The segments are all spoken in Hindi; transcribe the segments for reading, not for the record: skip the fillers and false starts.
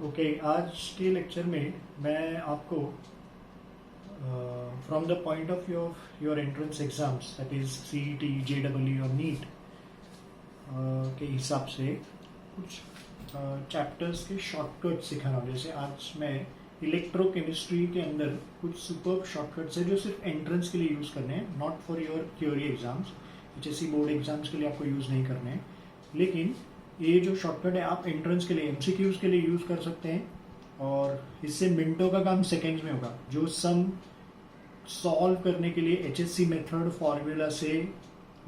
ओके, आज के लेक्चर में मैं आपको from the point of view of your entrance exams that is CET, JW और नीट के हिसाब से कुछ चैप्टर्स के शॉर्टकट सिखाना हूँ। जैसे आज मैं इलेक्ट्रोकेमिस्ट्री के अंदर कुछ सुपर शॉर्टकट्स है जो सिर्फ एंट्रेंस के लिए यूज़ करने हैं, not for your theory exams. HSC board exams के लिए आपको यूज़ नहीं करने हैं, लेकिन ये जो शॉर्टकट है आप एंट्रेंस के लिए, एमसीक्यूज के लिए यूज़ कर सकते हैं और इससे मिनटों का काम सेकेंड्स में होगा। जो सम सॉल्व करने के लिए HSC मेथड फॉर्मूला से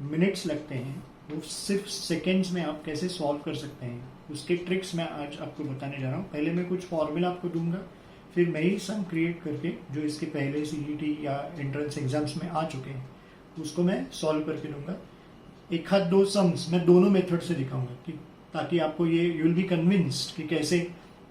मिनट्स लगते हैं, वो सिर्फ सेकेंड्स में आप कैसे सॉल्व कर सकते हैं, उसके ट्रिक्स मैं आज आपको बताने जा रहा हूँ। पहले मैं कुछ फॉर्मूला आपको दूंगा, फिर मैं ही सम क्रिएट करके जो इसके पहले सीईटी या एंट्रेंस एग्जाम्स में आ चुके हैं उसको मैं सॉल्व करके दूंगा। एक हाथ दो सम्स मैं दोनों मेथड से दिखाऊंगा कि ताकि आपको ये यू विल बी कन्विंस्ड कि कैसे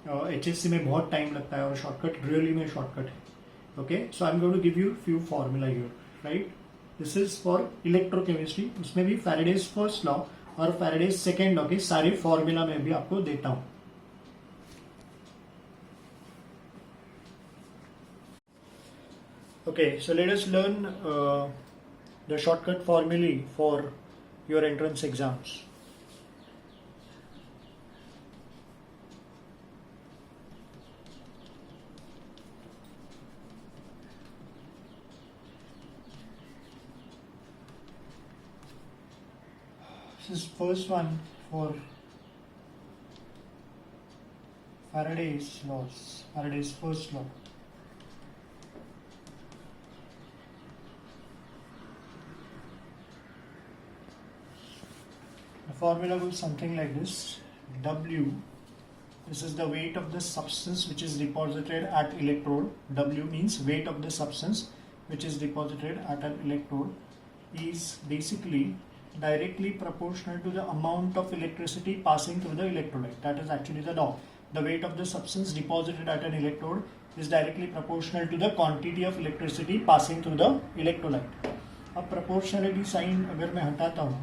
HSC में बहुत टाइम लगता है और शॉर्टकट रियली में शॉर्टकट है। Okay, so I am going to give you few formula here, right. This is for electrochemistry. उसमें भी फैराडेज फर्स्ट लॉ और फैराडेज सेकेंड लॉ के सारे फॉर्मूला मैं भी आपको देता हूं। Okay, so let us learn the shortcut formulae for your entrance exams. This is first one for Faraday's laws, Faraday's first law. The formula goes something like this: W, this is the weight of the substance which is deposited at electrode. W means weight of the substance which is deposited at an electrode, is basically directly proportional to the amount of electricity passing through the electrolyte. That is actually the law. The weight of the substance deposited at an electrode is directly proportional to the quantity of electricity passing through the electrolyte. अब proportionality sign अगर मैं हटाता हूँ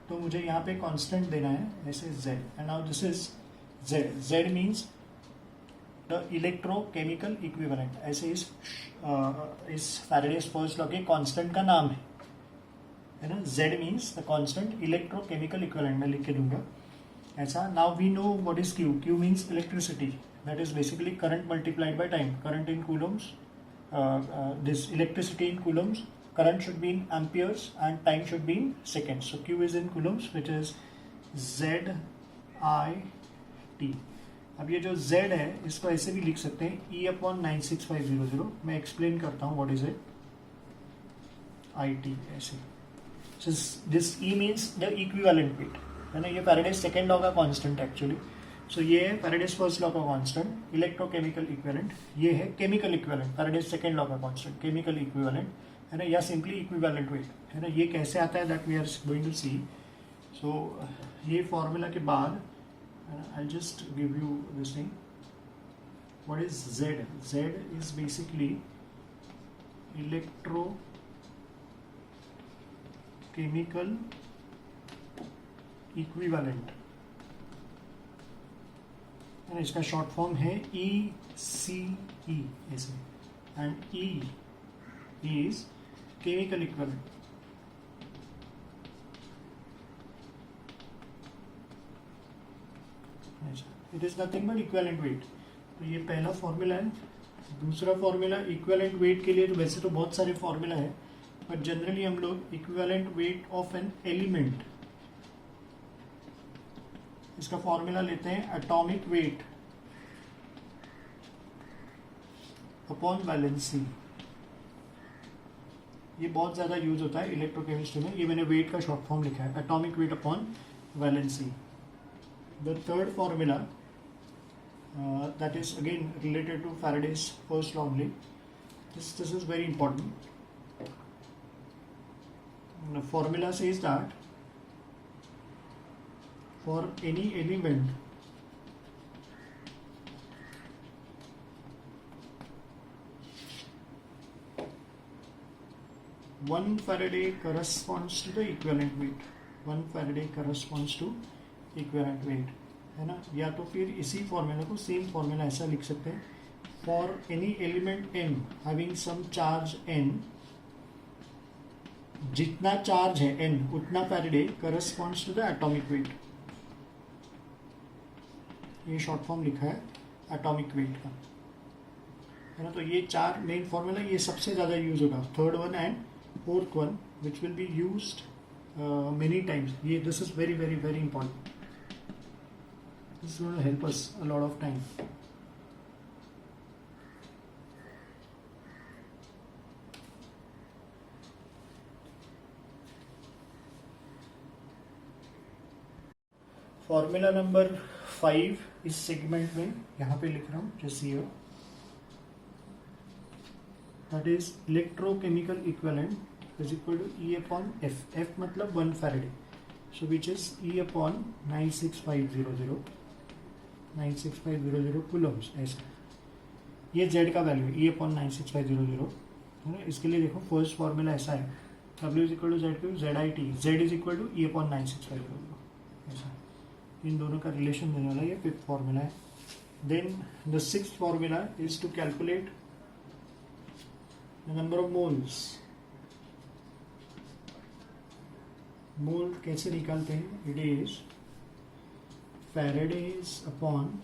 तो मुझे यहाँ पे कांस्टेंट देना है, ऐसे Z, and now this is Z. Z means the electrochemical equivalent. ऐसे इस फैराडेज फर्स्ट लॉ के कांस्टेंट का नाम है ना। Z means the constant electrochemical equivalent, मैं लिख के दूंगा ऐसा। Now we know what is Q. Q means electricity, that is basically current multiplied by time. Current in coulombs, this electricity in coulombs, current should be in amperes and time should be in seconds. So Q is in coulombs, which is ZIT. अब ये जो Z है इसको ऐसे भी लिख सकते हैं E/96500। मैं एक्सप्लेन करता हूँ what is it. IT ऐसे। So this E means the equivalent weight, है ना। ये फैराडेज सेकेंड लॉ का कांस्टेंट एक्चुअली। सो ये है फैराडेज फर्स्ट लॉ का कांस्टेंट, इलेक्ट्रोकेमिकल इक्विवेलेंट। ये है chemical equivalent, Faraday's second law का कांस्टेंट, केमिकल इक्विवेलेंट, है ना, या सिंपली इक्विवेलेंट वेट, है ना। ये कैसे आता है that we are going to see. So ये फॉर्मूला के बाद I just give you this thing. What is Z? Z is basically electrochemical equivalent, इसका शॉर्ट फॉर्म है ECE ऐसे, and E is chemical equivalent. It is nothing but equivalent weight. तो ये पहला फॉर्मूला है। दूसरा फॉर्मूला इक्विवेलेंट वेट के लिए तो वैसे तो बहुत सारे फॉर्मूला है, बट जनरली हम लोग equivalent weight of an element, इसका फॉर्मूला लेते हैं एटॉमिक वेट अपॉन वैलेंसी। ये बहुत ज़्यादा यूज होता है इलेक्ट्रोकेमिस्ट्री में। ये मैंने वेट का शॉर्ट फॉर्म लिखा है, atomic weight upon valency. The third formula that is again related to Faraday's first law only. This is very important. The formula says that for any element 1 Faraday corresponds to the equivalent weight. 1 Faraday corresponds to equivalent weight. है ना, या तो फिर इसी फॉर्मूला को सेम फॉर्मूला ऐसा लिख सकते हैं, for any element m having some charge n, जितना चार्ज है n उतना Faraday corresponds to the atomic weight. ये शॉर्ट फॉर्म लिखा है एटॉमिक वेट का, है ना। तो ये चार मेन फॉर्मूला, ये सबसे ज़्यादा यूज होगा, third one and fourth one which will be used many times. ये this is very very very important, this will help us a lot of time. Formula number 5 इस सेगमेंट में यहाँ पे लिख रहा हूँ, just here, that is electrochemical equivalent is equal to E upon F, F मतलब 1 faraday, so which is E upon 96500 coulombs, ऐसा। ये Z का वैल्यू है, E अपॉन 96500, है ना। इसके लिए देखो फर्स्ट फॉर्मूला ऐसा है, W is equal to Z to ZIT, Z is equal to E upon 96500, ऐसा। इन दोनों का रिलेशन देने वाला ये फिफ्थ फॉर्मूला है। Then the sixth formula is to calculate the number of moles. Mole कैसे निकालते हैं? It is faraday's upon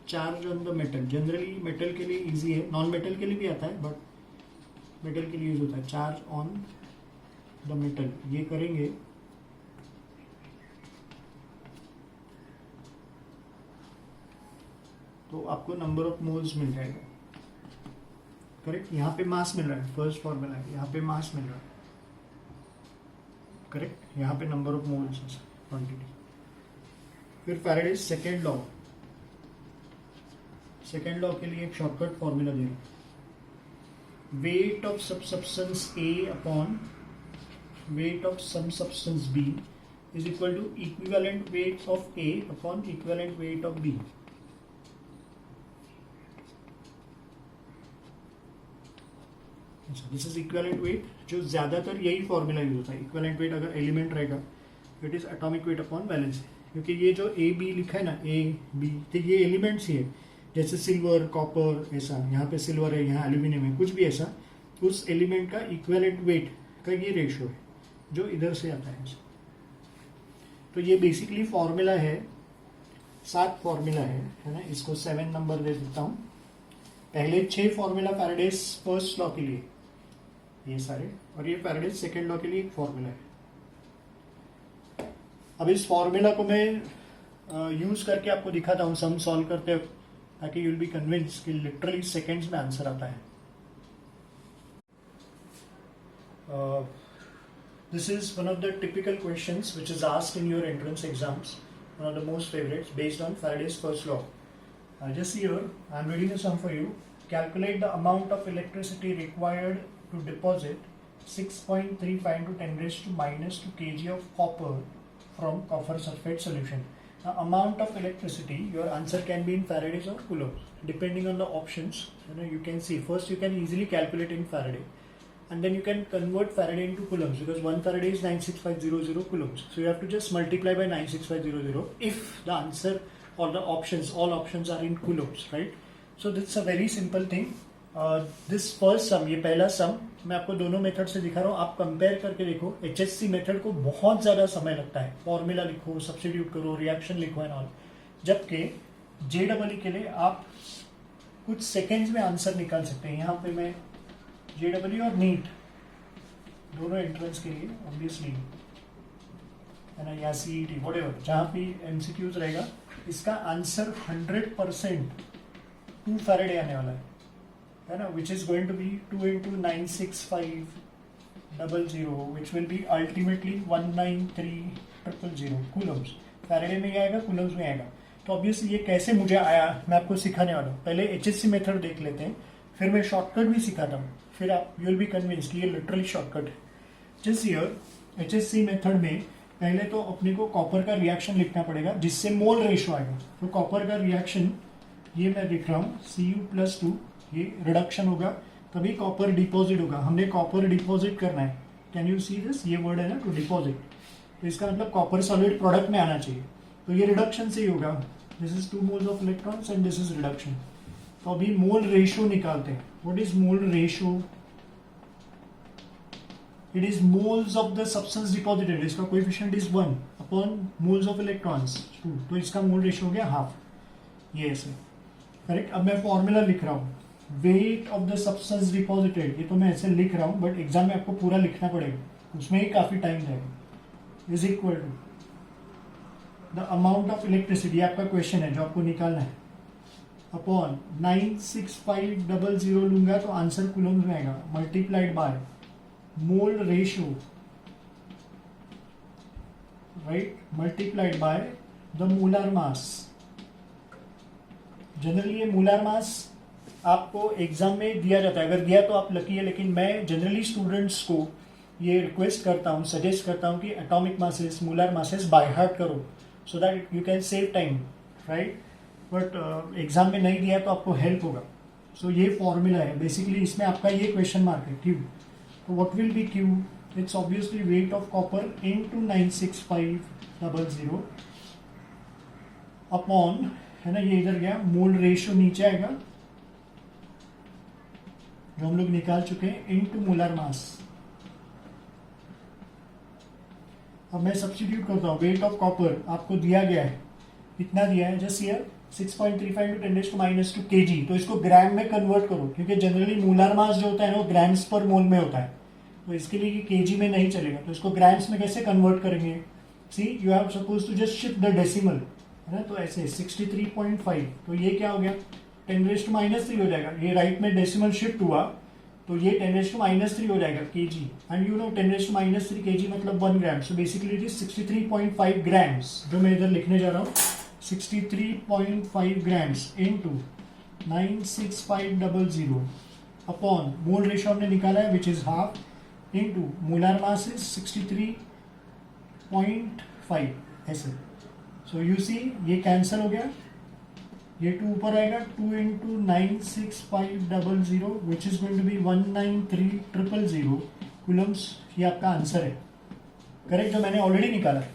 charge on the metal. Generally metal के लिए इजी है, नॉन मेटल के लिए भी आता है बट मेटल के लिए यूज होता है, चार्ज ऑन द मेटल। ये करेंगे तो आपको नंबर ऑफ मोल्स मिल जाएगा, करेक्ट। यहाँ पे मास मिल रहा है, फर्स्ट फॉर्मूला है, यहाँ पे मास मिल रहा है, करेक्ट। यहाँ पे नंबर ऑफ मोल्स क्वांटिटी। फिर Faraday's second law, second law के लिए एक शॉर्टकट फॉर्मूला दे रहा हूँ, weight of sub substance A upon weight of some substance B is equal to equivalent weight of A upon equivalent weight of B। This is equivalent weight, जो ज्यादातर यही फॉर्मूला यूज होता है। इक्विवेलेंट वेट अगर एलिमेंट रहेगा it is atomic weight upon valency, क्योंकि ये जो ए बी लिखा है ना, ए बी, तो ये एलिमेंट्स ही है, जैसे सिल्वर, कॉपर, ऐसा। यहाँ पे सिल्वर है, यहाँ एल्यूमिनियम है, कुछ भी ऐसा, उस एलिमेंट का इक्विवेलेंट वेट का ये रेशियो है जो इधर से आता है। तो ये बेसिकली फॉर्मूला है, 7 फॉर्मूला है ना। इसको 7 नंबर दे देता हूँ। पहले 6 फॉर्मूला फैराडेज फर्स्ट लॉ के लिए, ये सारे, और ये फैराडेज सेकेंड लॉ के लिए एक फॉर्मूला है। अब इस फॉर्मूला को मैं यूज करके आपको दिखाता हूँ सम सॉल्व करते वक्त, ताकि यू विल बी कन्विंस कि लिटरली सेकेंड्स में आंसर आता है। This is one of the typical questions which is asked in your entrance exams, one of the most favourites based on Faraday's first law. Just here, I am reading a sum for you. Calculate the amount of electricity required to deposit 6.35 into 10 raised to minus 2 kg of copper from copper sulfate solution. Now, amount of electricity, your answer can be in Faradays or coulombs, depending on the options. You can see, first you can easily calculate in Faraday, and then you can convert Faraday into coulombs, because 1 Faraday is 96500 coulombs. So you have to just multiply by 96500 if the answer or the options, all options are in coulombs, right? So this is a very simple thing. This first sum, ये पहला सम मैं आपको दोनों मेथड से दिखा रहा हूँ, आप कंपेयर करके देखो। HSC मेथड को बहुत ज्यादा समय लगता है, फॉर्मूला लिखो, सब्स्टिट्यूट करो, रिएक्शन लिखो एंड ऑल, जबकि JEE के लिए आप कुछ सेकेंड्स में आंसर निकाल सकते हैं। यहाँ पे मैं JEE और नीट दोनों एंट्रेंस के लिए ऑब्वियसली, है ना, या CET व्हाटएवर, जहाँ भी MCQs रहेगा, इसका आंसर 100% 2 फैराडे आने वाला है ना, which is going to be 2 into 96500, which will be ultimately 193,000 coulombs. Faraday में आएगा, कूलम्स में आएगा। तो ऑब्वियसली ये कैसे मुझे आया, मैं आपको सिखाने वाला हूँ। पहले HSC मेथड देख लेते हैं, फिर मैं शॉर्टकट भी सिखाता हूँ, फिर आप यू विल बी कन्विंस कि ये लिटरली शॉर्टकट है। जस्ट हियर HSC मेथड में पहले तो अपने को कॉपर का रिएक्शन लिखना पड़ेगा, जिससे मोल रेशियो आएगा। तो कॉपर का रिएक्शन ये मैं लिख रहा हूँ, Cu+2, ये रिडक्शन होगा, तभी कॉपर डिपॉजिट होगा। हमने कॉपर डिपॉजिट करना है, कैन यू सी दिस, ये वर्ड है ना, टू डिपॉजिट, तो इसका मतलब कॉपर सॉलिड प्रोडक्ट में आना चाहिए। तो ये रिडक्शन से ही होगा, this is 2 moles of electrons and this is reduction. तो अभी मोल रेशियो निकालते हैं। What is mole ratio? It is moles of the substance deposited, इसका coefficient is 1 upon moles of electrons 2, तो इसका मोल रेशियो हो गया हाफ, ये ऐसे करेक्ट। अब मैं फॉर्मूला लिख रहा हूँ, weight of the substance deposited, ये तो मैं ऐसे लिख रहा हूँ बट एग्जाम में आपको पूरा लिखना पड़ेगा, उसमें ही काफी टाइम जाएगा, is equal to the amount of electricity, आपका क्वेश्चन है जो आपको निकालना है, अपॉन 96500 लूंगा तो आंसर कूलम्स में आएगा, multiplied by mole ratio, right, multiplied by the molar mass. Generally ये मोलर मास आपको एग्जाम में दिया जाता है, अगर दिया तो आप लकी है, लेकिन मैं जनरली स्टूडेंट्स को ये रिक्वेस्ट करता हूँ, सजेस्ट करता हूँ कि atomic masses, molar masses by heart करो, so that you can save time, right. But exam में नहीं दिया तो आपको हेल्प होगा। सो ये फॉर्मूला है बेसिकली, इसमें आपका ये क्वेश्चन मार्क है क्यू, तो what will be Q? It's obviously weight of copper into 96500 upon, है ना, ये इधर गया, मोल रेशियो नीचे आएगा जो हम लोग निकाल चुके हैं, इनटू मोलर मास। अब मैं सब्स्टिट्यूट करता हूँ, वेट ऑफ कॉपर आपको दिया गया है, कितना दिया है, जस्ट हियर 6.35 × 10⁻² kg, तो इसको ग्राम में कन्वर्ट करो, क्योंकि जनरली मोलर मास जो होता है ना वो ग्राम्स पर मोल में होता है, तो इसके लिए ये केजी में नहीं चलेगा, तो इसको ग्राम्स में कैसे कन्वर्ट करेंगे? See you have suppose to just shift the decimal, है ना, तो ऐसे 63.5, तो ये क्या हो गया, 10⁻³ हो जाएगा, ये राइट में डेसिमल शिफ्ट हुआ तो ये 10⁻³ हो जाएगा kg, and you know 10⁻³ kg मतलब 1 gram, so basically it is 63.5 grams, जो मैं इधर लिखने जा रहा हूँ, 63.5 grams into 96500 upon mole ratio हमने निकाला है which is half, into molar mass is 63.5 ऐसे। सो यू सी ये कैंसिल हो गया, ये 2 ऊपर आएगा, 2 × 96500 which is going to be 193000 coulombs, ये आपका आंसर है करेक्ट, जो मैंने ऑलरेडी निकाला है।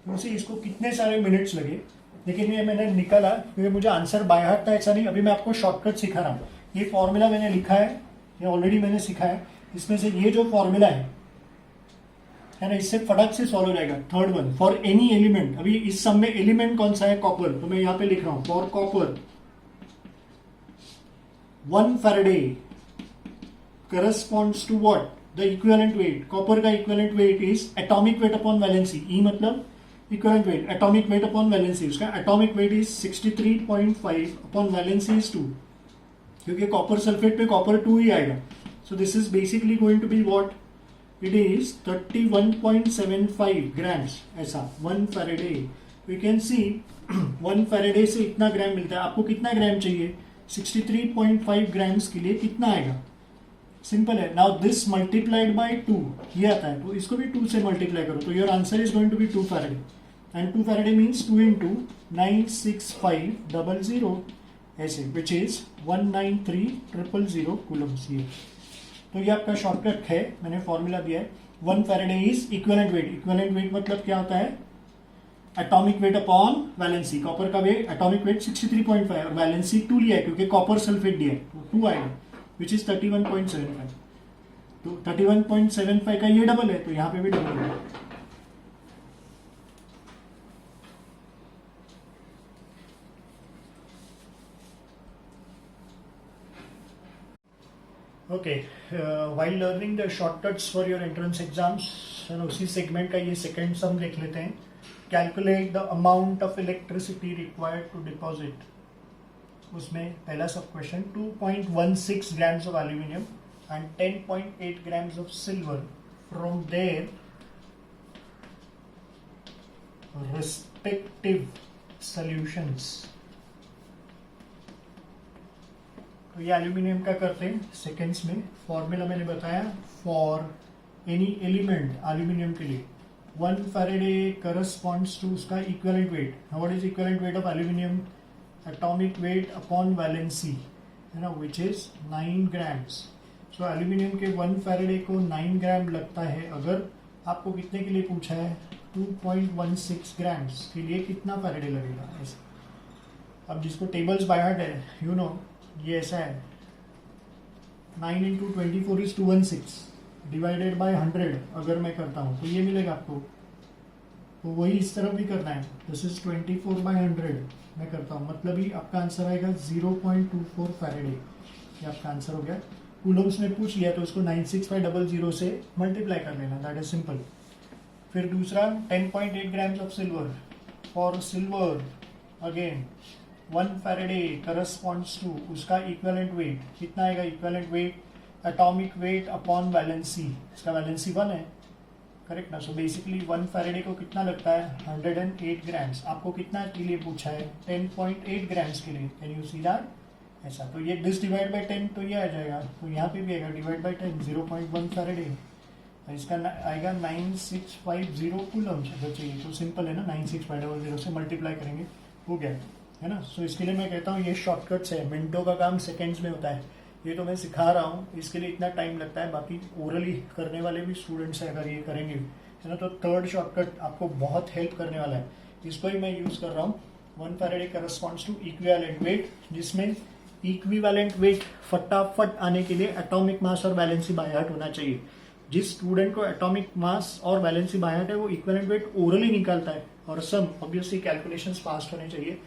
वैसे इसको कितने सारे मिनट्स लगे, लेकिन ये मैंने निकाला क्योंकि मुझे आंसर बाय हार्ट था ऐसा नहीं, अभी मैं आपको शॉर्टकट सिखा रहा हूँ। ये फॉर्मूला मैंने लिखा है, ये ऑलरेडी मैंने सीखा है, इसमें से ये जो फॉर्मूला है ना, इससे फटाक से सॉल्व हो जाएगा। Third one, for any element, अभी इस सम में एलिमेंट कौन सा है, कॉपर, तो मैं यहाँ पे लिख रहा हूँ, for copper 1 Faraday corresponds to what, the equivalent weight, copper का equivalent weight is atomic weight upon valency, E मतलब equivalent weight, atomic weight upon valency, उसका atomic weight is 63.5 upon valency is 2, क्योंकि कॉपर सल्फेट पे कॉपर 2 ही आएगा, so this is basically going to be what, it is 31.75 grams, ऐसा 1 faraday. We can see 1 faraday से इतना ग्राम मिलता है, आपको कितना ग्राम चाहिए, 63.5 ग्राम्स के लिए कितना आएगा, सिंपल है। नाउ दिस मल्टीप्लाइड बाय 2 ये आता है, तो इसको भी 2 से मल्टीप्लाई करो, तो your answer is going to be 2 Faraday, and 2 Faraday means 2 × 96500 ऐसे, विच इज 193000 कूलम्स। ये तो ये आपका शॉर्टकट है, मैंने फॉर्मूला दिया है। 1 Faraday is equivalent wait, equivalent weight मतलब क्या होता है, atomic weight upon valency, copper का वेट एटॉमिक वेट 63.5 और वैलेंसी 2 लिया है क्योंकि कॉपर सल्फेट दिया है, तो 2 आएगा विच इज 31.75, तो 31.75 का ये डबल है, तो यहाँ पे भी डबल है। Okay, while learning the shortcuts for your entrance exams, उसी सेगमेंट का ये सेकेंड सम देख लेते हैं। Calculate the amount of electricity required to deposit, उसमें पहला sub question 2.16 grams of aluminium and 10.8 grams of silver from their respective solutions. तो ये एल्यूमिनियम का करते हैं सेकेंड्स में, फॉर्मूला मैंने बताया, फॉर एनी एलिमेंट एल्यूमिनियम के लिए 1 फैराडे करस्पॉन्ड्स टू उसका equivalent wait, what is equivalent weight of aluminium, atomic weight upon valency, है ना, which is 9 grams. So aluminium के 1 फैराडे को 9 ग्राम लगता है, अगर आपको कितने के लिए पूछा है, 2.16 ग्राम्स के लिए कितना फैराडे लगेगा ऐसा। अब जिसको टेबल्स बाय हार्ट है, यू नो ये ऐसा है 9 इंटू 24 इज 216 डिवाइडेड बाय 100 अगर मैं करता हूँ तो ये मिलेगा आपको। तो वही इस तरफ भी करना है, दिस इज 24/100 मैं करता हूँ, मतलब ही आपका आंसर आएगा 0.24 फैराडे। ये आपका आंसर हो गया। कूलम्स में पूछ लिया तो उसको 96500 से मल्टीप्लाई कर लेना, दैट इज सिंपल। फिर दूसरा 10.8 grams of silver. For silver again 1 Faraday corresponds to उसका इक्विवेलेंट वेट कितना आएगा, equivalent weight atomic weight upon valency, इसका वैलेंसी 1 है, करेक्ट ना। सो बेसिकली 1 फैराडे को कितना लगता है 108 ग्राम्स। आपको कितना के लिए पूछा है 10.8 ग्राम्स के लिए, कैन यू सी दैट ऐसा। तो ये दिस डिवाइड बाय 10 तो ये आ जाएगा, तो यहाँ पे भी आएगा डिवाइड बाय 10 0.1 फैराडे। इसका आएगा 9650 कूलम्स अगर चाहिए तो सिंपल है ना, 96500 से मल्टीप्लाई करेंगे हो गया है ना। सो इसके लिए मैं कहता हूँ ये शॉर्टकट्स है, मिनटों का काम सेकेंड्स में होता है। ये तो मैं सिखा रहा हूँ, इसके लिए इतना टाइम लगता है, बाकी ओरली करने वाले भी स्टूडेंट्स हैं अगर ये करेंगे है ना, तो थर्ड शॉर्टकट आपको बहुत हेल्प करने वाला है। इसको ही मैं यूज़ कर रहा हूँ। 1 Faraday corresponds to equivalent weight, जिसमें इक्विवेलेंट वेट फटाफट आने के लिए एटॉमिक मास और वैलेंसी बाय हार्ट होना चाहिए। जिस स्टूडेंट को एटॉमिक मास और वैलेंसी बाय हार्ट है वो इक्विवेलेंट वेट ओरली निकालता है, और सम ऑब्वियसली कैलकुलेशंस फास्ट होने चाहिए।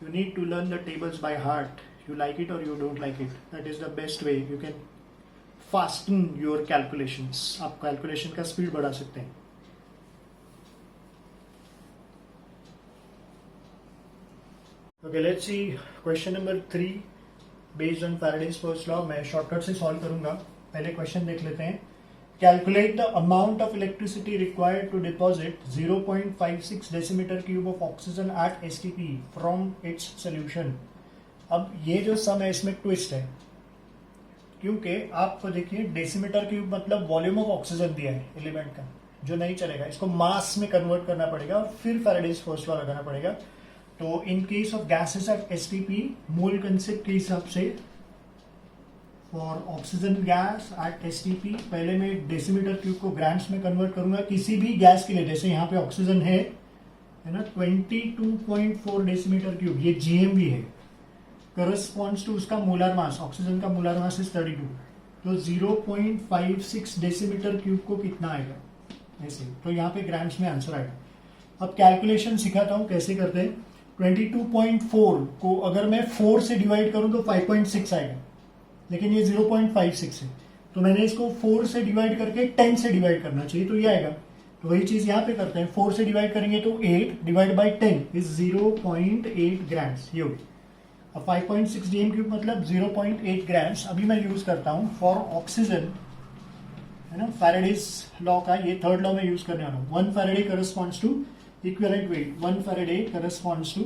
You need to learn the tables by heart, you like it or you don't like it, that is the best way you can fasten your calculations। आप कैलकुलेशन का स्पीड बढ़ा सकते हैं। Okay, let's see question number 3 based on Faraday's first law। मैं शॉर्टकट से सॉल्व करूंगा। पहले क्वेश्चन देख लेते हैं। Calculate the amount of electricity required to deposit 0.56 decimeter cube of oxygen at STP from its solution। अब ये जो सम है इसमें ट्विस्ट है, क्योंकि आपको देखिए डेसीमीटर क्यूब मतलब वॉल्यूम ऑफ ऑक्सीजन दिया है एलिमेंट का, जो नहीं चलेगा, इसको मास में कन्वर्ट करना पड़ेगा और फिर फैराडेज फर्स्ट लॉ लगाना पड़ेगा। तो in case of gases at STP mole concept के हिसाब से for oxygen gas at STP पहले मैं डेसीमीटर क्यूब को ग्राम्स में कन्वर्ट करूंगा किसी भी गैस के लिए। जैसे यहाँ पे ऑक्सीजन है ना 22.4 डेसीमीटर क्यूब, ये जीएमवी है, करस्पॉन्ड्स टू उसका मोलर मास, ऑक्सीजन का मोलर मास इज 32, तो 0.56 डेसीमीटर क्यूब को कितना आएगा ऐसे, तो यहाँ पे ग्राम्स में आंसर आएगा। अब कैलकुलेशन सिखाता हूँ कैसे करते हैं। 22.4 को अगर मैं 4 से डिवाइड करूँ तो 5.6 आएगा, लेकिन ये 0.56 है, तो मैंने इसको 4 से डिवाइड करके 10 से डिवाइड करना चाहिए, तो ये आएगा। तो वही चीज यहाँ पे करते हैं, 4 से डिवाइड करेंगे तो 8 डिवाइड बाई 10 इज 0.8 ग्राम्स, ये होगी। अब 5.6 डीएम क्यूब मतलब 0.8 ग्राम्स। अभी मैं यूज करता हूँ फॉर ऑक्सीजन, है ना, फैराडेज लॉ का ये थर्ड लॉ में यूज करने वाला हूँ। 1 Faraday corresponds to equivalent weight, 1 Faraday corresponds to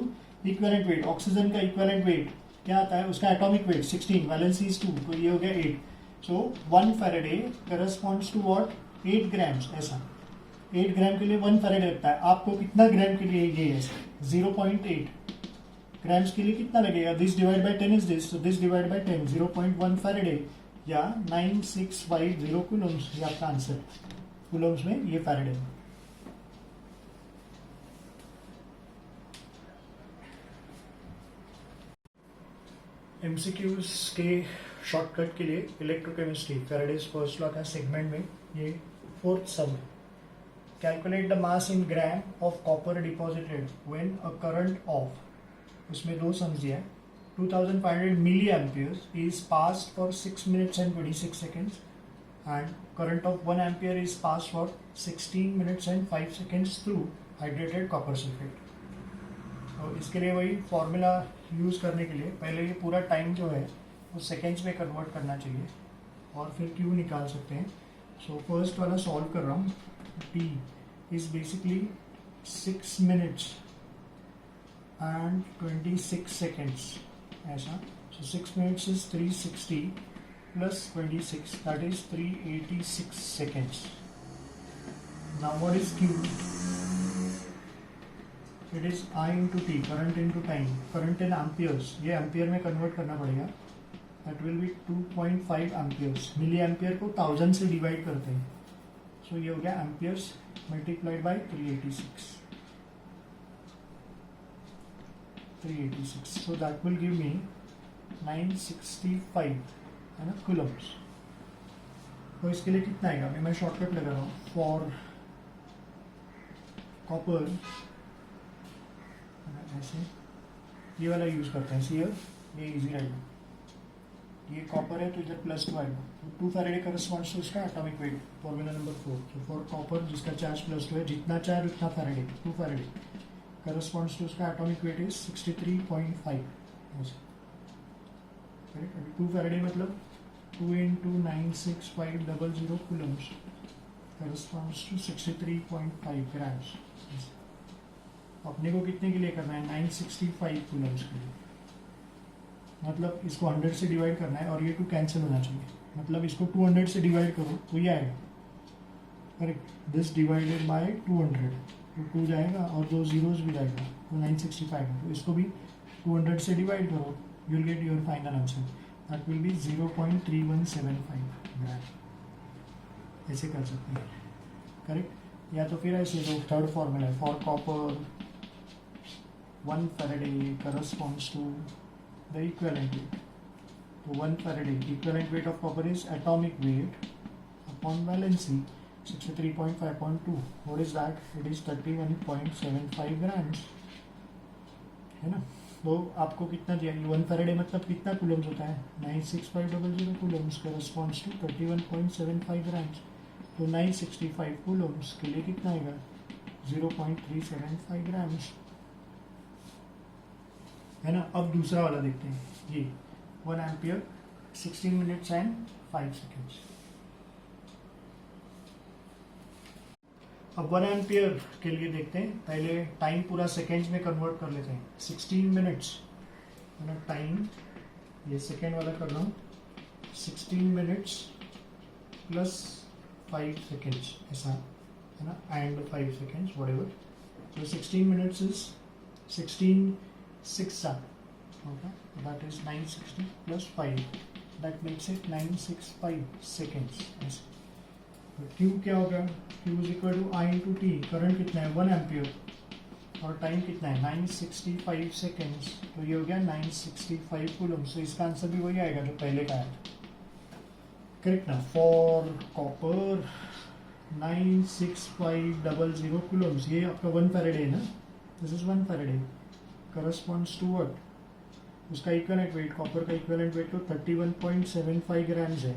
equivalent weight. Oxygen का इक्विवेलेंट वेट क्या आता है, उसका एटॉमिक वेट 16, वैलेंसी इज 2, तो ये हो गया 8। So 1 Faraday corresponds to what, 8 grams, ऐसा 8 ग्राम के लिए 1 फैराडे लगता है। आपको कितना ग्राम के लिए ये है 0.8 ग्राम्स के लिए कितना लगेगा, this divide by 10 is this, so this divide by 10 0.1 Faraday या 9650 कूलम्स, ये आपका आंसर। कूलम्स में ये फैराडे। एमसीक्यूज के शॉर्टकट के लिए इलेक्ट्रोकेमिस्ट्री फैराडेज फर्स्ट लॉ का सेगमेंट में ये फोर्थ सम है। Calculate the mass in gram of copper deposited when a current of, उसमें दो सम्स दिया है, 2500 milli amperes is passed for 6 minutes and 26 seconds and current of 1 ampere is passed for 16 minutes and 5 seconds through hydrated copper sulfate। तो इसके लिए वही फॉर्मूला यूज़ करने के लिए पहले ये पूरा टाइम जो है वो सेकेंड्स में कन्वर्ट करना चाहिए और फिर क्यू निकाल सकते हैं। सो फर्स्ट वाला सॉल्व कर रहा हूँ। T is basically 6 minutes and 26 seconds ऐसा। So 6 minutes is 360 plus 26, that is 386 seconds। Now what is Q? It is I into T, current into time, current in amperes, ये एम्पियर में कन्वर्ट करना पड़ेगा। That will be 2.5 amperes। Milliampere को 1000 से डिवाइड करते हैं, सो ये हो गया amperes multiplied by 386, so that will give me 965 है ना कूलम्स। तो इसके लिए कितना आएगा, मैं शॉर्टकट लगा रहा हूँ, फॉर कॉपर ऐसे ये वाला यूज करते हैं सीयर, ये इजी रहेगा। ये कॉपर है तो इधर +2 आएगा, तो 2 फैरेडे करस्पॉन्ड्स टू इसका एटॉमिक वेट, फॉर्मूला नंबर 4। तो फॉर कॉपर जिसका चार्ज +2 है, जितना चार्ज उतना फैरेडे, 2 फैरेडे करस्पॉन्ड्स टू उसका एटॉमिक वेट इज 63.5 ऐसे। करेक्ट, अभी 2 फैरेडे मतलब 2 × 96500 कूलम्स करस्पॉन्ड्स टू 63.5 ग्राम्स। अपने को कितने के लिए करना है, 965 कूलम्स के लिए, मतलब इसको 100 से डिवाइड करना है और ये 2 कैंसिल होना चाहिए, मतलब इसको 200 से डिवाइड करो तो ये आएगा। करेक्ट, दिस डिवाइडेड बाय 200, तो 2 जाएगा और 2 zeros भी जाएगा, तो 965 है। तो इसको भी 200 से डिवाइड करो, you will get your final answer, that will be 0.3175 ग्राम। ऐसे कर सकते हैं। करेक्ट, या तो फिर ऐसे जो थर्ड फॉर्मूला है, for copper 1 Faraday corresponds to the equivalent weight. So 1 Faraday equivalent weight of copper is atomic weight upon valency 63.5.2. What is that? It is 31.75 grams. है ना, तो आपको कितना दिया, 1 फैरेडे मतलब कितना कूलम्स होता है, 96500 कूलम्स corresponds to 31.75 grams. तो 965 कूलम्स के लिए कितना आएगा, 0.375 ग्राम्स, है ना। अब दूसरा वाला देखते हैं, ये 1 एम्पियर 16 मिनट्स एंड 5 सेकेंड्स। अब 1 एम्पियर के लिए देखते हैं, पहले टाइम पूरा सेकेंड्स में कन्वर्ट कर लेते हैं। 16 मिनट्स है ना, टाइम ये सेकेंड वाला कर रहा हूँ, 16 मिनट्स प्लस 5 सेकेंड्स ऐसा है ना, एंड 5 सेकेंड्स व्हाटएवर। तो 16 minutes is 16 6 okay, that is 960 plus 5, that makes it 965 seconds ऐसे। तो Q क्या होगा, Q is equal to I into T, current कितना है 1 एम्पियर और टाइम कितना है 965 सेकेंड्स, तो ये हो गया 965 कूलम्स। तो इसका आंसर भी वही आएगा जो पहले का है। करेक्ट ना, फॉर कॉपर 96500 कूलम्स, ये आपका 1 फैरेडे है ना, this is 1 Faraday corresponds to what, उसका इक्विवेलेंट वेट, कॉपर का इक्विवेलेंट वेट तो 31.75 ग्राम्स है,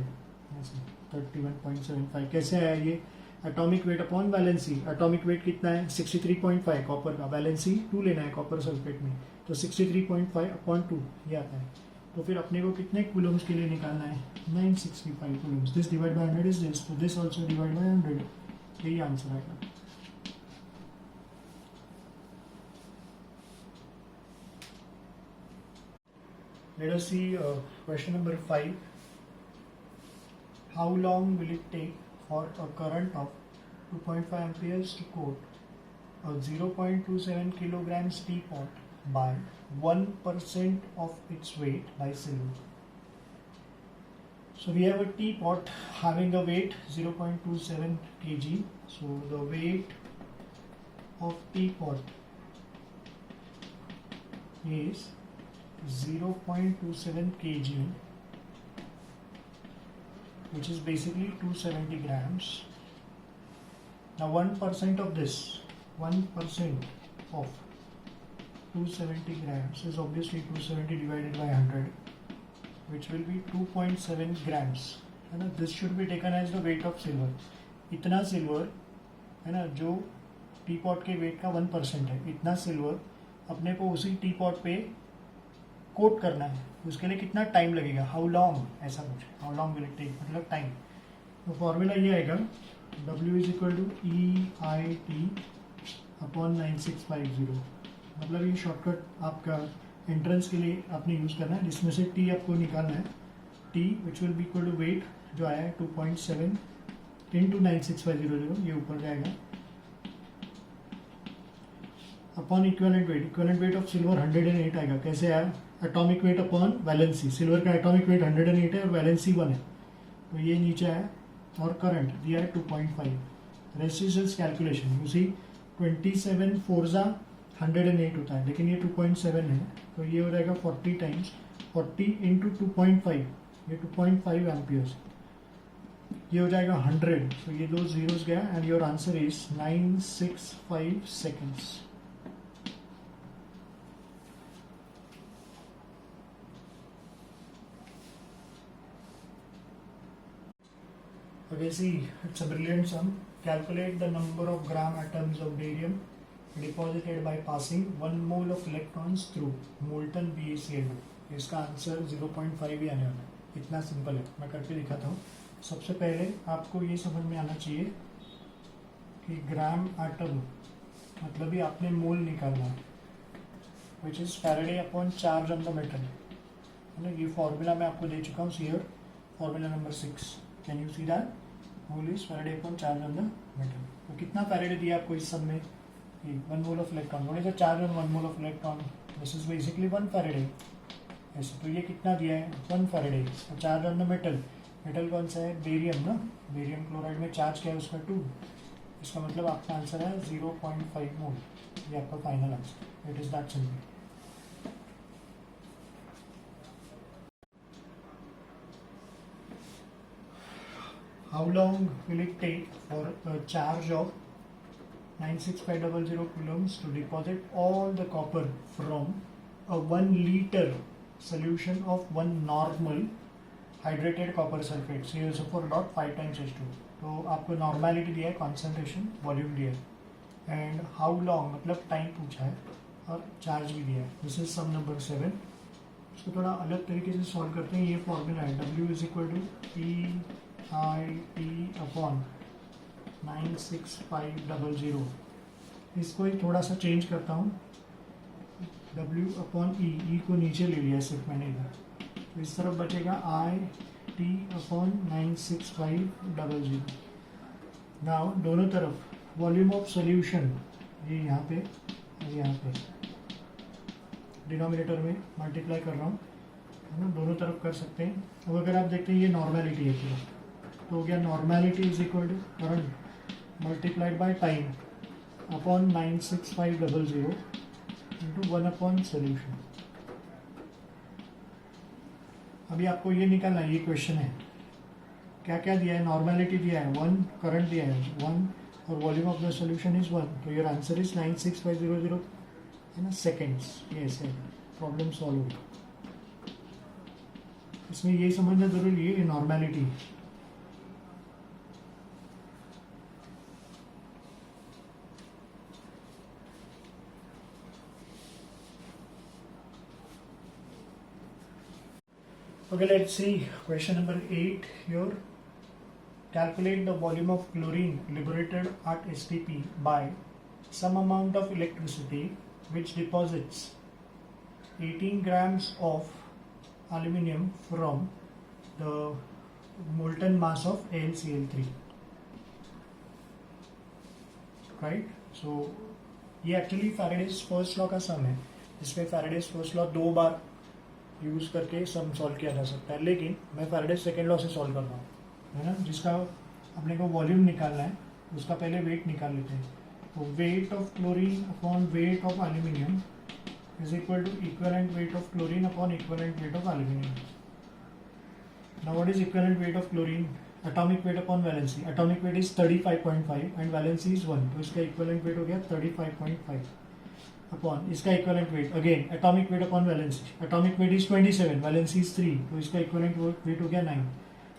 31.75 कैसे आया ये, atomic weight upon valency. Atomic wait कितना है 63.5 कॉपर का, वैलेंसी 2 लेना है कॉपर सल्फेट में, तो 63.5 अपॉन 2 ये आता है। तो फिर अपने को कितने कूलम्स के लिए निकालना है, 965 Coulomb's, this divide by 100 is this, तो दिस ऑल्सो डिवाइड बाय 100, यही आंसर आएगा। Let us see question number 5. How long will it take for a current of 2.5 amperes to coat a 0.27 kilograms teapot by 1% of its weight by silver? So we have a teapot having a weight 0.27 kg. So the weight of teapot is 0.27 kg, which is basically 270 grams. Now 1% of this, 1% of 270 grams is obviously 270 divided by 100, which will be 2.7 grams, है ना। This should be taken as the weight of silver. इतना सिल्वर है ना, जो टी पॉट के वेट का 1% है, इतना सिल्वर अपने को उसी टी पॉट पे कोट करना है। उसके लिए कितना टाइम लगेगा, हाउ लॉन्ग, ऐसा कुछ, how long will it take मतलब टाइम। तो फॉर्मूला ये आएगा, W is equal to EIT upon 9650, मतलब ये शॉर्टकट आपका एंट्रेंस के लिए आपने यूज़ करना है, जिसमें से T आपको निकालना है, T which will be equal to weight जो आया है 2.7 इंटू 96500, ये ऊपर जाएगा, upon equivalent weight of silver 108 आएगा। कैसे आया, atomic weight upon valency, silver का एटॉमिक वेट 108 है और वैलेंसी 1 है, तो ये नीचे आया, और करंट दिया है 2.5, rest is just calculation. You see 27 fours are 108 होता है, लेकिन ये 2.7 है, तो ये हो जाएगा 40 टाइम्स 40 इंटू 2.5, ये 2.5 एम्पियर्स, ये हो जाएगा 100. तो ये दो जीरोस गया and your answer is 965 seconds. Okay, see, it's a brilliant sum. Calculate the number of gram atoms of barium deposited by passing 1 mole of electrons through molten BaCl2. इसका आंसर 0.5 ही आने वाला है. इतना सिंपल है, मैं करके दिखाता हूँ. सबसे पहले आपको ये समझ में आना चाहिए कि ग्राम एटम मतलब ही आपने मोल निकालना है, which is Faraday upon charge on the metal, है ना. ये फॉर्मूला मैं आपको दे चुका हूँ. Here formula number 6. Can you see that? Mole is Faraday upon charge on the metal. तो कितना फैराडे दिया आपको इस सब में? 1 mole of electron. What is the charge on 1 mole of electron? This is basically 1 Faraday. ऐसे तो ये कितना दिया है? 1 Faraday. Charge on the metal, metal कौन सा है? बेरियम ना. बेरियम क्लोराइड में चार्ज क्या है उसका? 2. इसका मतलब आपका आंसर है 0.5 मोल. ये आपका final answer. It is that simple. How long will it take for a charge of 96500 coulombs to deposit all the copper from a 1 liter solution of 1 normal hydrated copper sulfate CaSO4 dot 5 times H2. तो आपको नॉर्मेलिटी दिया है, कॉन्सेंट्रेशन, वॉल्यूम दिया है, एंड हाउ लॉन्ग मतलब टाइम पूछा है, और चार्ज भी दिया है. This is sum number 7. इसको थोड़ा अलग तरीके से सॉल्व करते हैं. ये फॉर्मूला है W is equal to PIT upon 96500. इसको ही थोड़ा सा चेंज करता हूँ. W अपॉन E को नीचे ले लिया सिर्फ मैंने इधर, तो इस तरफ बचेगा IT अपॉन 96500. नाउ दोनों तरफ वॉल्यूम ऑफ सोल्यूशन, ये यहाँ पे और यहाँ पे डिनोमिनेटर में मल्टीप्लाई कर रहा हूँ, है ना. दोनों तरफ कर सकते हैं. अब अगर आप देखते हैं ये नॉर्मेलिटी है पूरा, तो हो गया normality is equal to current multiplied by time upon 96500 into 1 upon solution. अभी आपको ये निकालना है, ये क्वेश्चन है. क्या क्या दिया है? नॉर्मेलिटी दिया है 1, करंट दिया है 1, और volume of the solution is 1. तो योर आंसर इज 96500, है ना, सेकेंड्स. ये ऐसे प्रॉब्लम सॉल्व होगी. इसमें ये समझना जरूरी है, ये नॉर्मेलिटी है. Okay, let's see question number 8 here. Calculate the volume of chlorine liberated at STP by some amount of electricity which deposits 18 grams of aluminium from the molten mass of AlCl3. Right? So ये एक्चुअली फैराडेज फर्स्ट लॉ का सम है. इसमें फैराडेज फर्स्ट लॉ 2 बार यूज करके सम सॉल्व किया जा सकता है, लेकिन मैं फैराडेज सेकेंड लॉ से सॉल्व कर रहा हूँ, है ना. जिसका अपने को वॉल्यूम निकालना है, उसका पहले वेट निकाल लेते हैं. तो weight of chlorine upon weight of aluminium is equal to equivalent weight of chlorine upon equivalent weight of aluminium. Now what is equivalent weight of chlorine? Atomic weight upon valency. Atomic weight is 35.5 and valency is 1, तो इसका इक्विवेलेंट वेट हो गया 35.5 अपॉन इसका equivalent weight again atomic weight upon valency. Atomic weight is 27, valency is 3, तो इसका इक्विवेलेंट वेट हो गया 9.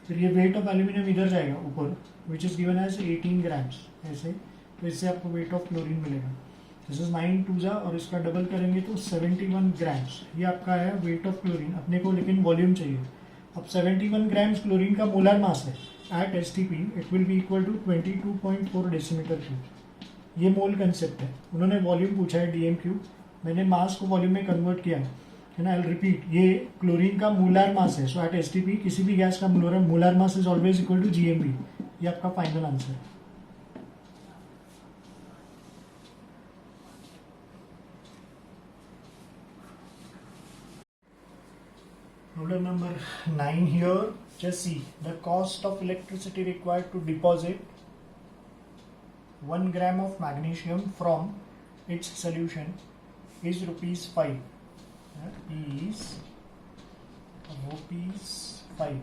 फिर ये वेट ऑफ एल्यूमिनियम इधर जाएगा ऊपर, which is given as 18 grams ऐसे. तो इससे आपको वेट ऑफ क्लोरीन मिलेगा. दिस इज 9 2 जा, और इसका डबल करेंगे तो 71 ग्राम्स. ये आपका है वेट ऑफ क्लोरीन. अपने को लेकिन वॉल्यूम चाहिए. अब 71 ग्राम्स क्लोरीन का मोलर मास है at STP. It will be equal to 22.4 decimetre cube. ये मोल कंसेप्ट है. उन्होंने वॉल्यूम पूछा है डीएम क्यूब, मैंने मास को वॉल्यूम में कन्वर्ट किया है ना. आई विल रिपीट, ये क्लोरीन का मोलर मास है. सो एट एसटीपी किसी भी गैस का molar mass is always equal to GMV. ये आपका फाइनल आंसर है. Problem number 9 here. Just see the cost of electricity required to deposit 1 gram of magnesium from its solution is ₹5. Is ₹5.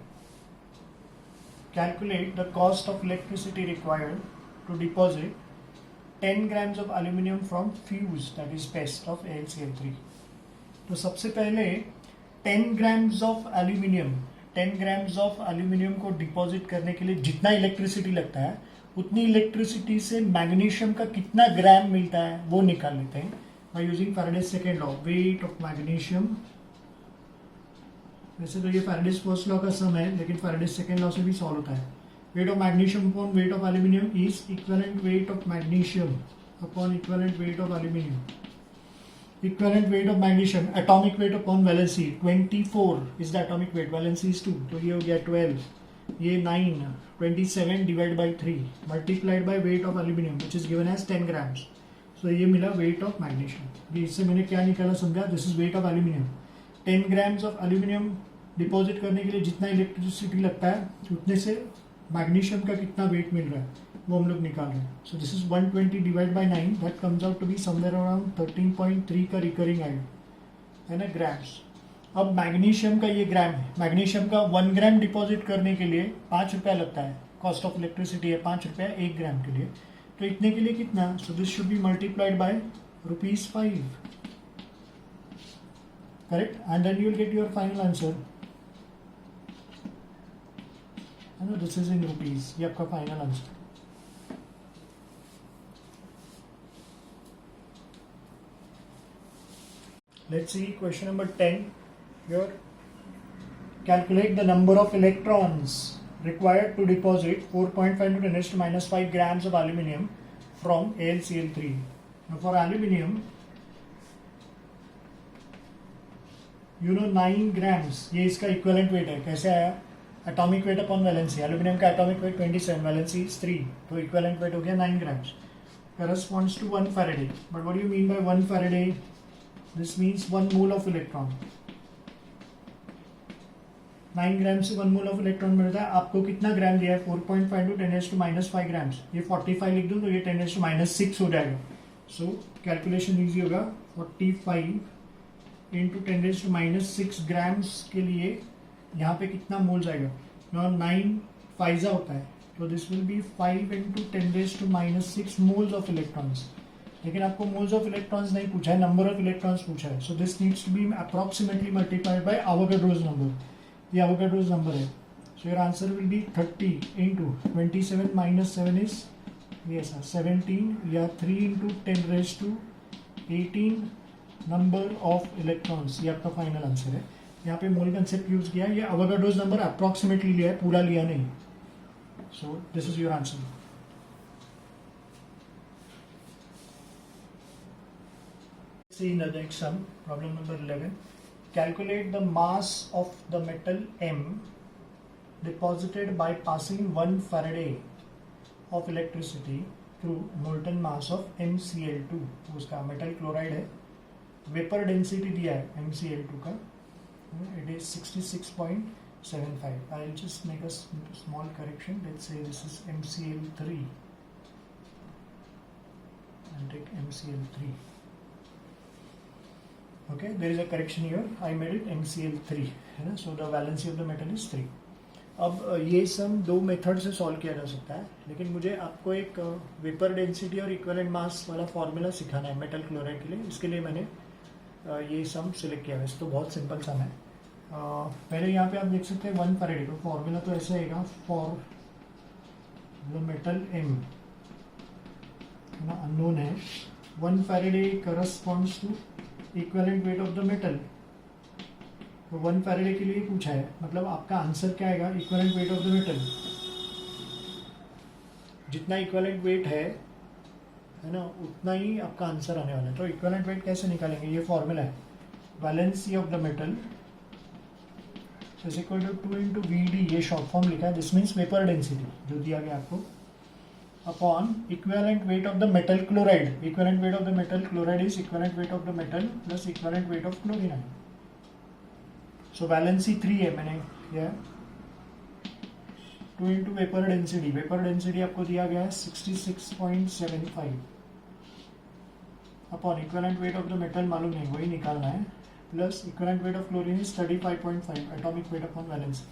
Calculate the cost of electricity required to deposit 10 grams of aluminium from fuse, that is pest, of AlCl3. तो सबसे पहले 10 ग्राम्स ऑफ एल्यूमिनियम को डिपॉजिट करने के लिए जितना इलेक्ट्रिसिटी लगता है उतनी इलेक्ट्रिसिटी से मैग्नीशियम का कितना ग्राम मिलता है वो निकाल लेते हैं by using Faraday's second law, weight of magnesium. वैसे तो ये फैराडेज फर्स्ट लॉ का सम है, लेकिन फैराडेज सेकेंड लॉ से भी सॉल्व होता है। Weight of magnesium upon weight of aluminium is equivalent weight of magnesium upon equivalent weight of aluminium. Equivalent weight of magnesium, atomic weight upon valency, 24 is the atomic weight, valency is 2, तो ये हो गया 12, ये 9, 27 divided by 3 multiplied by weight of aluminium which is given as 10 grams. So ये मिला weight of magnesium। ये इससे मैंने क्या निकाला समझा, this is weight of aluminium। 10 grams of aluminium deposit करने के लिए जितना इलेक्ट्रिसिटी लगता है उतने से मैग्नीशियम का कितना वेट मिल रहा है वो हम लोग निकाल रहे हैं। So this is 120 divide by 9, that comes out to be somewhere around 13.3 का रिकरिंग आयु है ना, ग्राम्स। अब मैग्नीशियम का ये ग्राम है, मैग्नीशियम का 1 ग्राम डिपॉजिट करने के लिए 5 रुपया लगता है, कॉस्ट ऑफ इलेक्ट्रिसिटी है 5 रुपया 1 ग्राम के लिए, तो इतने के लिए कितना, so this should be multiplied by ₹5, correct, and then you will get your final answer. This is in rupees, ये आपका final answer. Let's see question number 10 here. Calculate the number of electrons required to deposit 4.5 × 10⁻⁵ grams of aluminium from AlCl3. Now for aluminium, you know 9 grams, ये इसका equivalent weight है, कैसे आया, atomic weight upon valency, aluminium का atomic weight 27, valency is 3, तो equivalent weight हो गया 9 grams, corresponds to 1 Faraday. But what do you mean by 1 Faraday? This means 1 mole of electron। 9 ग्राम से 1 मोल ऑफ इलेक्ट्रॉन मिलता है। आपको कितना ग्राम दिया है, 4.5 × 10⁻⁵ ग्राम्स, ये 45 लिख दूं तो ये 10⁻⁶ हो जाएगा। सो कैलकुलेशन ईजी होगा, 45 × 10⁻⁶ ग्राम्स के लिए यहाँ पे कितना मोल्स आएगा, 9 फाइजा होता है, तो this will B 5 × 10⁻⁶ moles of electrons. लेकिन आपको मोल्स ऑफ इलेक्ट्रॉन्स नहीं पूछा है, नंबर ऑफ इलेक्ट्रॉन्स पूछा है। So this needs to be approximately multiplied by Avogadro's number, ये एवोगाड्रोस नंबर है। So your answer will be 30 × 27 - 7 is ये सर 17, या 3 × 10⁻18 नंबर ऑफ इलेक्ट्रॉन्स, ये आपका फाइनल आंसर है। यहाँ पे मोल कंसेप्ट यूज किया है, ये एवोगाड्रोस नंबर अप्रॉक्सीमेटली लिया है, पूरा लिया नहीं। सो this is your answer. See the next sum, problem number 11. Calculate the mass of the metal M deposited by passing 1 Faraday of electricity through molten mass of MCl2. उसका मेटल क्लोराइड है, वेपर डेंसिटी दिया है MCl2 का, it is 66.75. I'll just make a small correction. Let's say this is MCl3 and take MCl3. Okay, there is a correction here, I made it MCl3 है ना, so the valency of the metal is 3. अब ये सम 2 मेथड से सॉल्व किया जा सकता है, लेकिन मुझे आपको एक वेपर डेंसिटी और इक्विवेलेंट मास वाला फॉर्मूला सिखाना है मेटल क्लोराइड के लिए, इसके लिए मैंने ये सम सिलेक्ट किया है। वैसे तो बहुत सिंपल सम है। पहले यहाँ पे आप देख सकते हैं 1 फैराडे, तो फॉर्मूला तो ऐसा आएगा, फॉर द मेटल M है ना, अननोन है, 1 Faraday corresponds to equivalent weight of the metal, तो 1 फैराडे के लिए पूछा है, मतलब आपका आंसर क्या आएगा, equivalent weight of the metal, जितना इक्विवेलेंट वेट है ना उतना ही आपका आंसर आने वाला है। तो इक्विवेलेंट वेट कैसे निकालेंगे, ये फॉर्मूला है, valency of the metal is equal to 2 × VD, ये शॉर्ट फॉर्म लिखा है, दिस मीन्स वेपर डेंसिटी जो दिया गया आपको, upon equivalent weight of the metal chloride. Equivalent weight of the metal chloride is equivalent weight of the metal plus equivalent weight of chlorine. So valency 3 है, मैंने किया 2 into vapour density, vapour density आपको दिया गया है 66.75 upon equivalent weight of the metal मालूम नहीं, वही निकालना है, plus equivalent weight of chlorine is 35.5 atomic weight upon valency.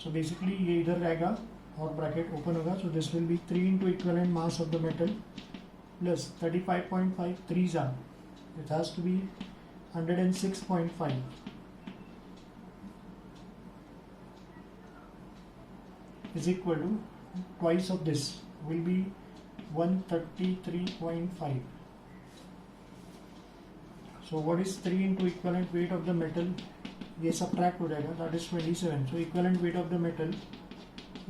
So basically ये इधर रहेगा और ब्रैकेट ओपन होगा. So this will be 3 into equivalent mass of the metal plus 35.5 3 जा, it has to be 106.5 is equal to twice of this will be 133.5. So what is 3 into equivalent weight of the metal? ये subtract हो जाएगा, that is 27. So equivalent weight of the metal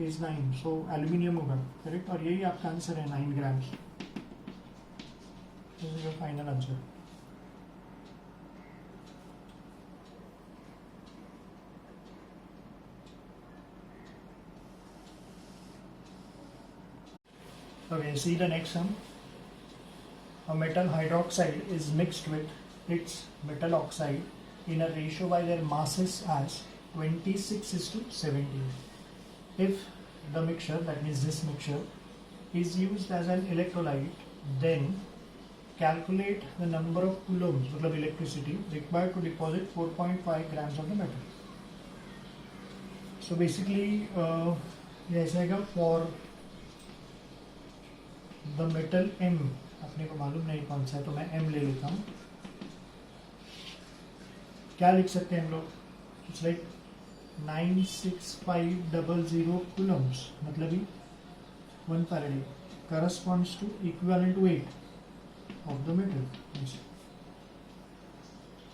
is 9. So aluminium होगा, correct? और यही आपका आंसर है 9 grams. This is your final answer. Okay, see the next sum. A metal hydroxide is mixed with its metal oxide in a ratio by their masses as 26:17. If the mixture, that means this mixture, is used as an electrolyte, then calculate the number of coulombs, मतलब electricity, required to deposit 4.5 grams of the metal. So basically, ये ऐसा है for द मेटल M, अपने को मालूम नहीं कौन सा है तो मैं M ले लेता हूँ. क्या लिख सकते हैं हम लोग? इट्स लाइक 96500 कूलम्स, मतलब ही 1 Faraday corresponds to equivalent weight of the metal,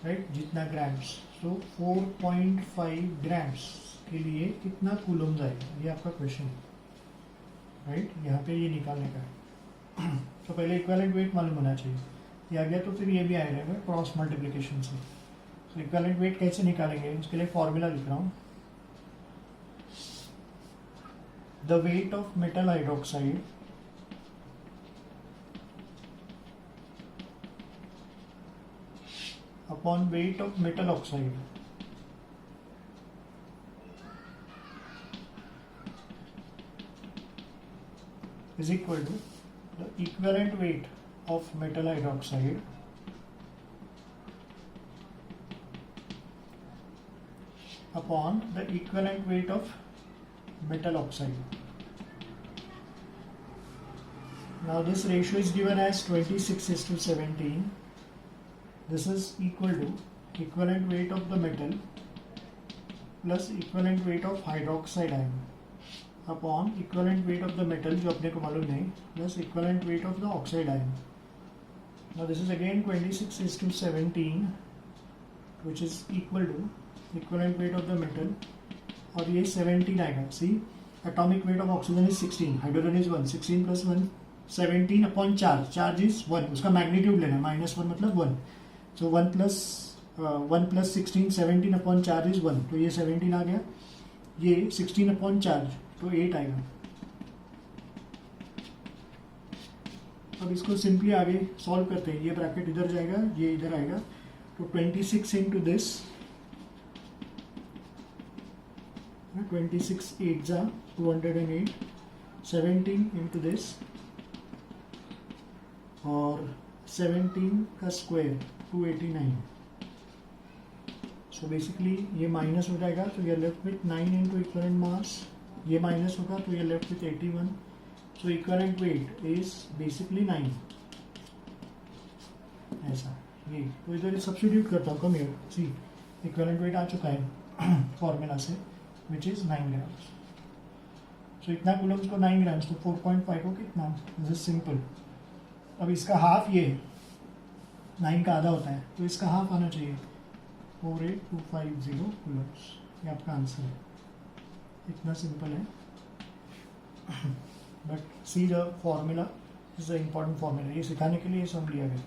right, जितना ग्राम्स. सो 4.5 ग्राम्स के लिए कितना कूलम्स आएगा, ये आपका क्वेश्चन है, राइट. यहाँ पे ये निकालने का है. तो पहले इक्विवेलेंट वेट मालूम होना चाहिए, ये आ गया तो फिर ये भी आया रहेगा क्रॉस मल्टीप्लिकेशन से. तो इक्विवेलेंट वेट कैसे निकालेंगे, उसके लिए फॉर्मूला लिख रहा हूँ. The weight of metal hydroxide upon weight of metal oxide is equal to the equivalent weight of metal hydroxide upon the equivalent weight of metal oxide. Now this ratio is given as 26:17. This is equal to equivalent weight of the metal plus equivalent weight of hydroxide ion upon equivalent weight of the metal जो अपने को मालूम नहीं, plus equivalent weight of the oxide ion. Now this is again 26:17 which is equal to equivalent weight of the metal, और ये 17 आएगा. See atomic weight of oxygen is 16, hydrogen is 1, 16 + 1 17 upon charge, charge is 1, उसका मैग्नीट्यूड लेना है, -1 मतलब 1. सो 1 + 16 17 अपॉन चार्ज इज 1, तो ये 17 आ गया, ये 16 अपॉन चार्ज तो 8 आएगा. अब इसको सिंपली आगे सॉल्व करते हैं. ये ब्रैकेट इधर जाएगा, ये इधर आएगा, तो 26 इंटू दिस, 26 8 जा 208, 17 इंटू दिस और 17 का स्क्वायर 289. सो बेसिकली ये माइनस हो जाएगा, तो ये left with 9 into equivalent mass, ये माइनस होगा तो ये left with 81. So equivalent weight is basically 9, ऐसा. ये तो इधर सब्स्टिट्यूट करता हूँ, come here, see equivalent weight आ चुका है फॉर्मूला से, विच इज 9 ग्राम्स. सो इतना कूलम्स को 9 ग्राम्स, तो 4.5 को कितना, दिस इज सिंपल. अब इसका हाफ, ये 9 का आधा होता है, तो इसका हाफ आना चाहिए, 48250 कूलम्स. ये आपका आंसर है. इतना सिंपल है, but see the formula is the important formula. ये सिखाने के लिए ये सब लिया गया.